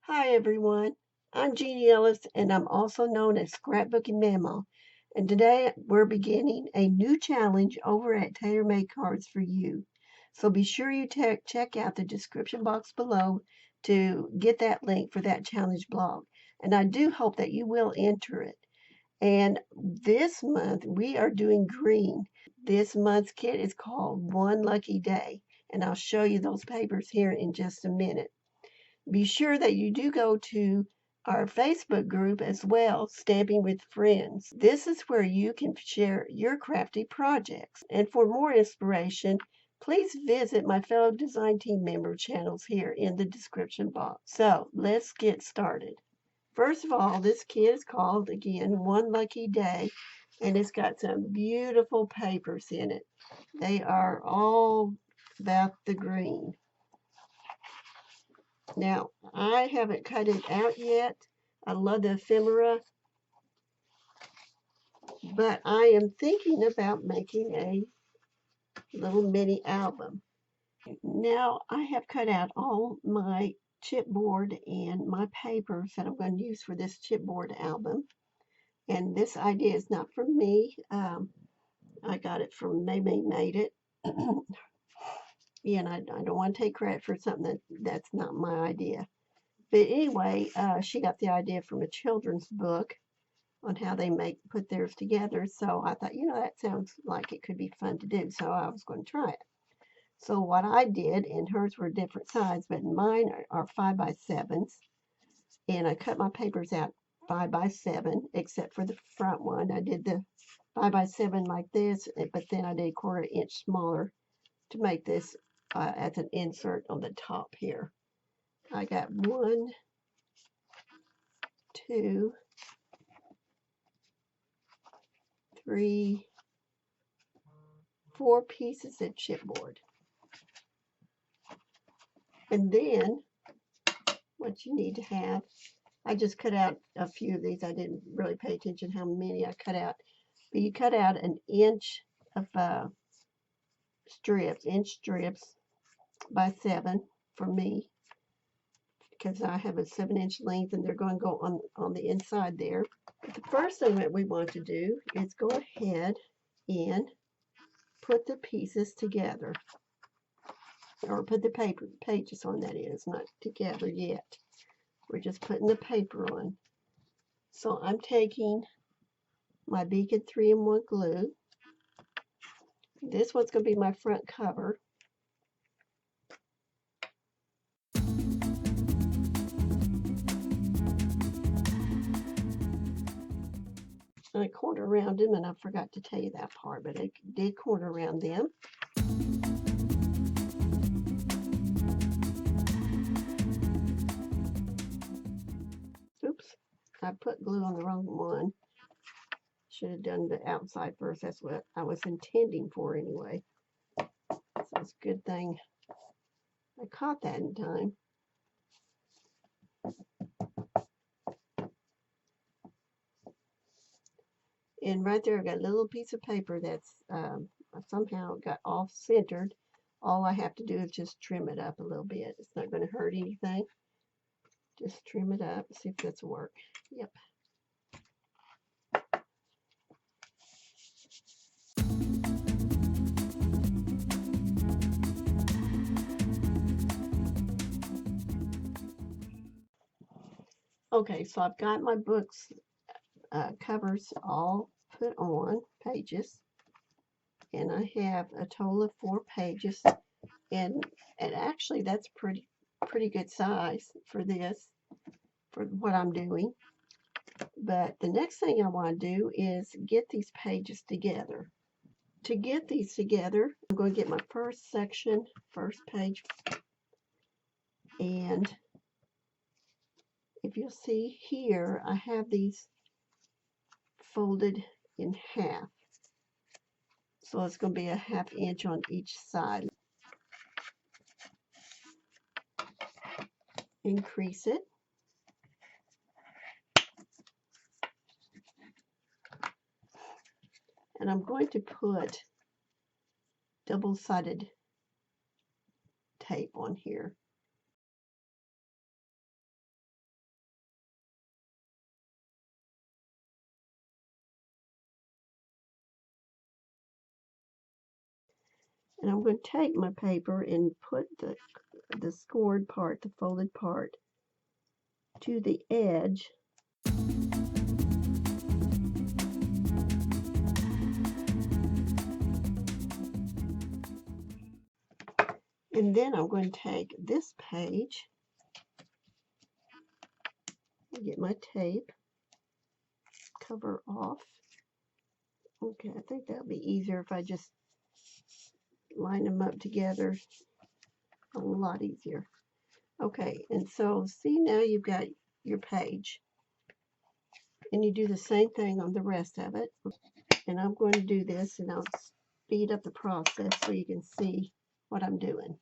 Hi everyone, I'm Jeannie Ellis and I'm also known as Scrapbooking Mama. And today we're beginning a new challenge over at Tailor Made Cards for You. So be sure you check out the description box below to get that link for that challenge blog. And I do hope that you will enter it. And this month we are doing green. This month's kit is called One Lucky Day. And I'll show you those papers here in just a minute. Be sure that you do go to our Facebook group as well, Stamping with Friends. This is where you can share your crafty projects. And for more inspiration, please visit my fellow design team member channels here in the description box. So let's get started. First of all, this kit is called, again, One Lucky Day, and it's got some beautiful papers in it. They are all about the green. Now, I haven't cut it out yet. I love the ephemera, but I am thinking about making a little mini album. Now, I have cut out all my chipboard and my papers that I'm going to use for this chipboard album. And this idea is not from me. I got it from Maybe Made It. And I don't want to take credit for something that's not my idea. But anyway, she got the idea from a children's book on how they put theirs together. So I thought, that sounds like it could be fun to do. So I was going to try it. So what I did, and hers were different size, but mine are 5x7s. And I cut my papers out 5x7, except for the front one. I did the 5x7 like this, but then I did a 1/4 inch smaller to make this as an insert on the top here. I got 1, 2, 3, 4 pieces of chipboard. And then what you need to have, I just cut out a few of these. I didn't really pay attention how many I cut out. But you cut out an inch of inch strips by 7 for me, because I have a 7-inch length and they're going to go on the inside there. But the first thing that we want to do is go ahead and put the pieces together. Or put the pages on, that is, not together yet. We're just putting the paper on. So I'm taking my Beacon 3-in-1 glue. This one's going to be my front cover. I corner around them, and I forgot to tell you that part, but I did corner around them. Oops, I put glue on the wrong one. Should have done the outside first. That's what I was intending for anyway. So it's a good thing I caught that in time. And right there, I've got a little piece of paper that's somehow got off centered. All I have to do is just trim it up a little bit. It's not going to hurt anything. Just trim it up. See if this will work. Yep. Okay, so I've got my books covers all put on, pages, and I have a total of 4 pages, and actually that's pretty good size for this, for what I'm doing. But the next thing I want to do is get these pages together. To get these together, I'm going to get my first section, first page, and if you'll see here, I have these folded in half. So it's going to be a 1/2 inch on each side. Increase it. And I'm going to put double-sided tape on here. And I'm going to take my paper and put the scored part, the folded part, to the edge. And then I'm going to take this page, get my tape, cover off. Okay, I think that'll be easier if I just line them up together. A lot easier. Okay, and so see, now you've got your page. And you do the same thing on the rest of it. And I'm going to do this, and I'll speed up the process so you can see what I'm doing.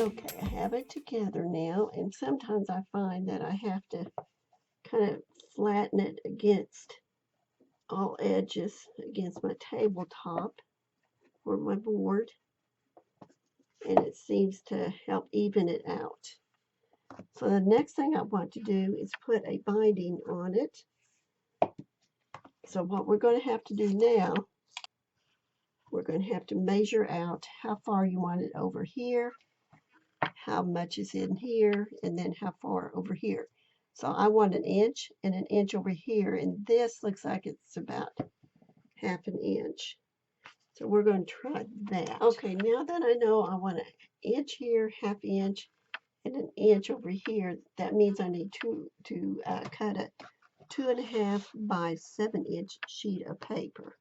Okay, I have it together now, and sometimes I find that I have to kind of flatten it against all edges, against my tabletop or my board, and it seems to help even it out. So the next thing I want to do is put a binding on it. So what we're going to have to do now, we're going to have to measure out how far you want it over here, how much is in here, and then how far over here. So I want an inch and an inch over here, and this looks like it's about half an inch. So we're going to try that. Okay, now that I know I want an inch here, half inch, and an inch over here, that means I need to cut a 2.5 by 7-inch sheet of paper.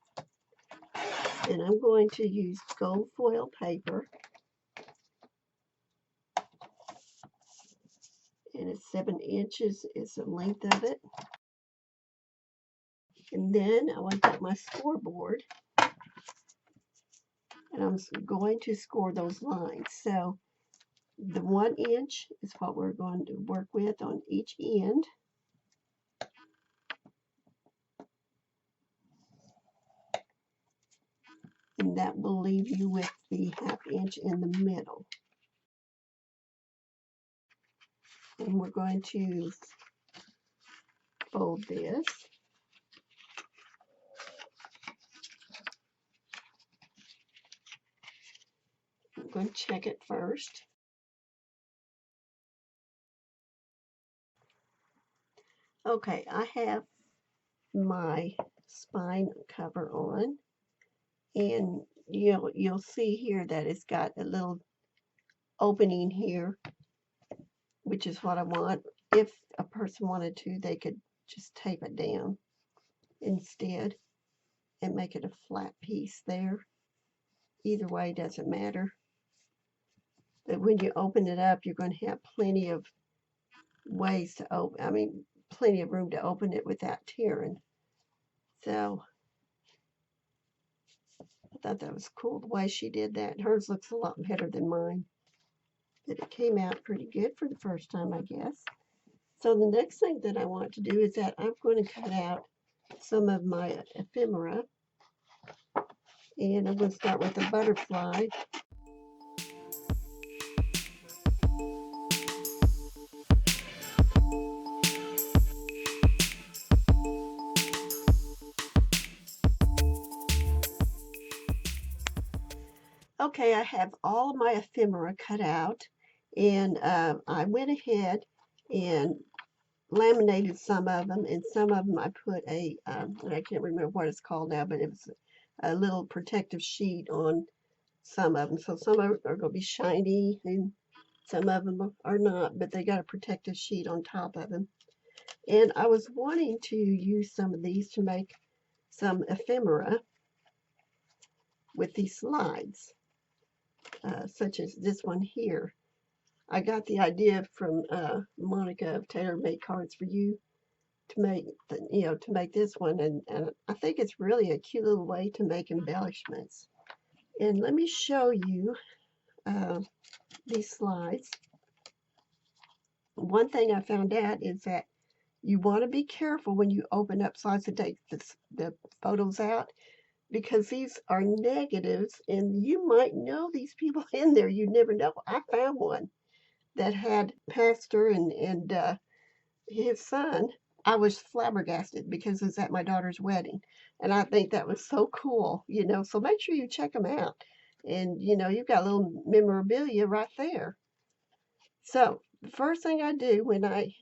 And I'm going to use gold foil paper. And it's 7 inches is the length of it. And then I want to get my scoreboard, and I'm going to score those lines. So the 1 inch is what we're going to work with on each end. And that will leave you with the half inch in the middle. And we're going to fold this. I'm going to check it first. Okay, I have my spine cover on, and you'll see here that it's got a little opening here, which is what I want. If a person wanted to, they could just tape it down instead and make it a flat piece there. Either way doesn't matter. But when you open it up, you're going to have plenty of ways to open, plenty of room to open it without tearing. So I thought that was cool the way she did that. Hers looks a lot better than mine. But it came out pretty good for the first time, I guess. So the next thing that I want to do is that I'm going to cut out some of my ephemera. And I'm going to start with a butterfly. Okay, I have all of my ephemera cut out, and I went ahead and laminated some of them, and some of them I put I can't remember what it's called now, but it was a little protective sheet on some of them. So some of them are going to be shiny, and some of them are not, but they got a protective sheet on top of them. And I was wanting to use some of these to make some ephemera with these slides, such as this one here. I got the idea from Monica of Tailor Made Cards for You to make this one, and I think it's really a cute little way to make embellishments. And let me show you these slides. One thing I found out is that You want to be careful when you open up slides to take the photos out, because these are negatives and you might know these people in there. You never know. I found one that had pastor and his son. I was flabbergasted because it was at my daughter's wedding. And I think that was so cool, So make sure you check them out. And, you've got a little memorabilia right there. So the first thing I do when I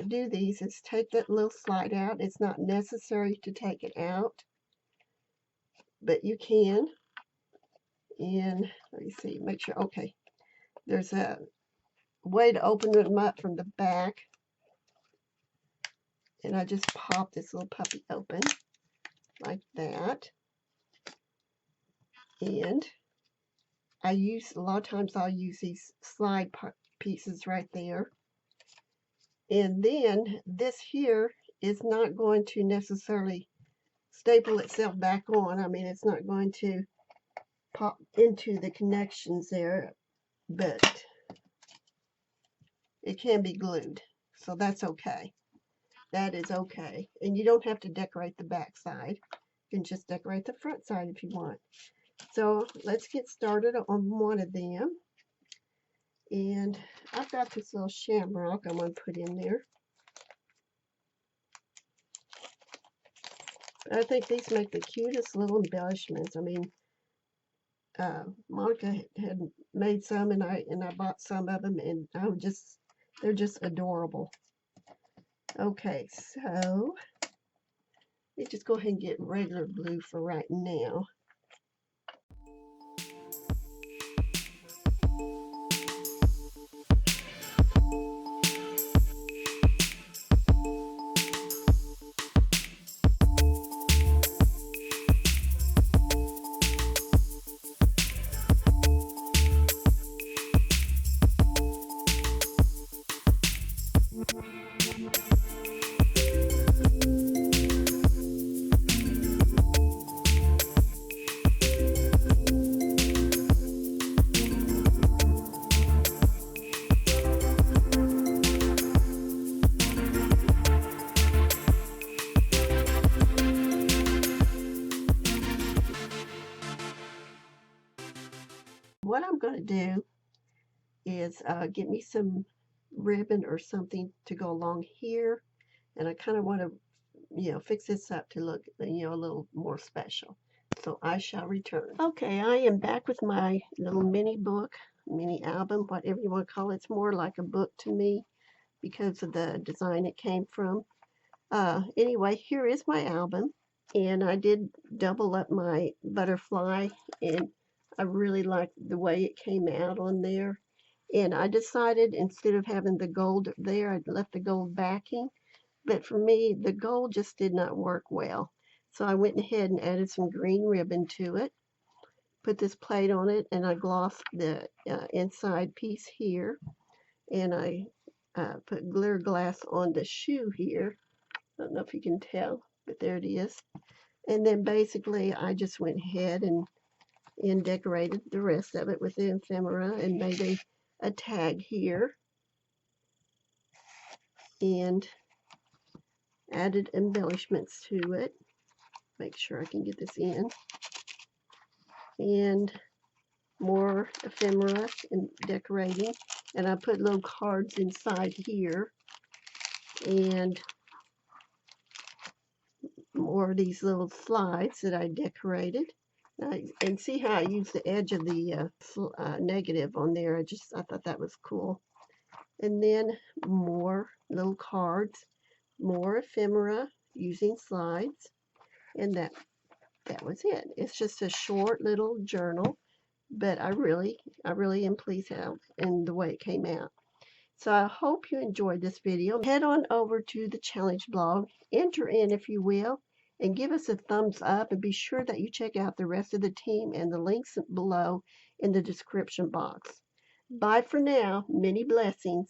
do these is take that little slide out. It's not necessary to take it out, but you can. And let me see, make sure, okay. There's a way to open them up from the back. And I just pop this little puppy open like that. And a lot of times I'll use these slide pieces right there. And then this here is not going to necessarily staple itself back on. I mean, it's not going to pop into the connections there, but it can be glued. So that's okay. That is okay. And you don't have to decorate the back side. You can just decorate the front side if you want. So let's get started on one of them. And I've got this little shamrock I'm going to put in there. I think these make the cutest little embellishments. I mean, Monica had made some, and I bought some of them, and they're just adorable. Okay, so let me just go ahead and get regular blue for right now. What I'm going to do is get me some ribbon or something to go along here, and I kind of want to fix this up to look a little more special. So I shall return. Okay, I am back with my little mini book, mini album, whatever you want to call it. It's more like a book to me because of the design it came from. Anyway, here is my album, and I did double up my butterfly, and I really liked the way it came out on there. And I decided instead of having the gold there, I'd left the gold backing. But for me, the gold just did not work well. So I went ahead and added some green ribbon to it, put this plate on it, and I glossed the inside piece here. And I put glitter glass on the shoe here. I don't know if you can tell, but there it is. And then basically I just went ahead and decorated the rest of it with the ephemera and made a tag here and added embellishments to it. Make sure I can get this in. And more ephemera and decorating. And I put little cards inside here. And more of these little slides that I decorated. And see how I used the edge of the negative on there. I thought that was cool. And then more little cards, more ephemera using slides, and that was it. It's just a short little journal, but I really am pleased how and the way it came out. So I hope you enjoyed this video. Head on over to the challenge blog, enter in if you will, and give us a thumbs up, and be sure that you check out the rest of the team and the links below in the description box. Bye for now. Many blessings.